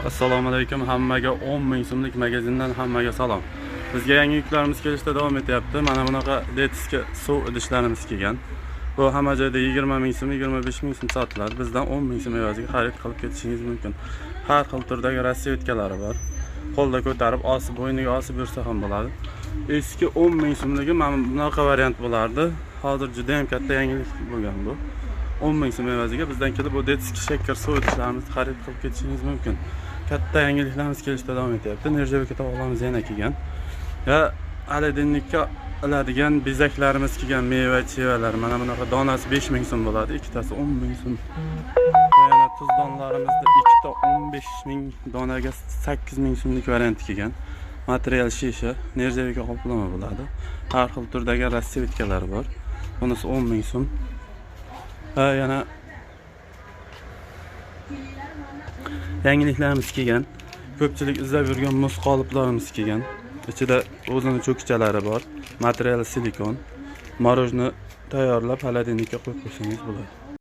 Assalomu alaykum, hammaga 10 ming so'mlik magazindan hammaga salom. Bizga yangi yuklarimiz kelishda davom etyapti. Mana bunaqa detiska suv idishlarimiz kelgan. Bu hamma joyda 20 ming so'm, 25 ming so'm sotiladi. Bizdan 10 ming so'm evaziga xarid qilib ketishingiz mumkin. Har xil turdagi rasvetkalari bor. Qo'lda ko'tarib, osib, bo'yniga osib yursa ham bo'ladi. Eski 10 ming so'mligi mana bunaqa variant bo'lardi. Hozir juda ham katta yangilik bo'lgan bu. 10 ming so'm evaziga bizdan kelib bu detiska shakar suv idishlarimizni xarid qilib ketishingiz mumkin. Katta yangiliklarimiz kelishda davom etyapti. Nerjavika tovoqlarimiz yana kelgan. Ya aladinlikka oladigan bezaklarimiz kelgan, meva-chevalar. Mana bunaqa donasi 5 ming so'm bo'ladi, ikkitasi 10 ming so'm. Yana tuz donlarimizda ikkita 15 ming, donaga 8 ming so'mlik variant kelgan. Material shisha, nerjavika qoplama bo'ladi. Har xil turdagi rasvetkalar bor. Bunisi 10 ming so'm. Yana yangiliklarimiz kelgan. Ko'pchilik izlab yurgan muz qoliplarimiz kelgan. Ichida o'zini cho'kichalari bor. Material silikon. Morojni tayyorlab, xolodilnikka qo'yib qo'ysangiz bo'ladi.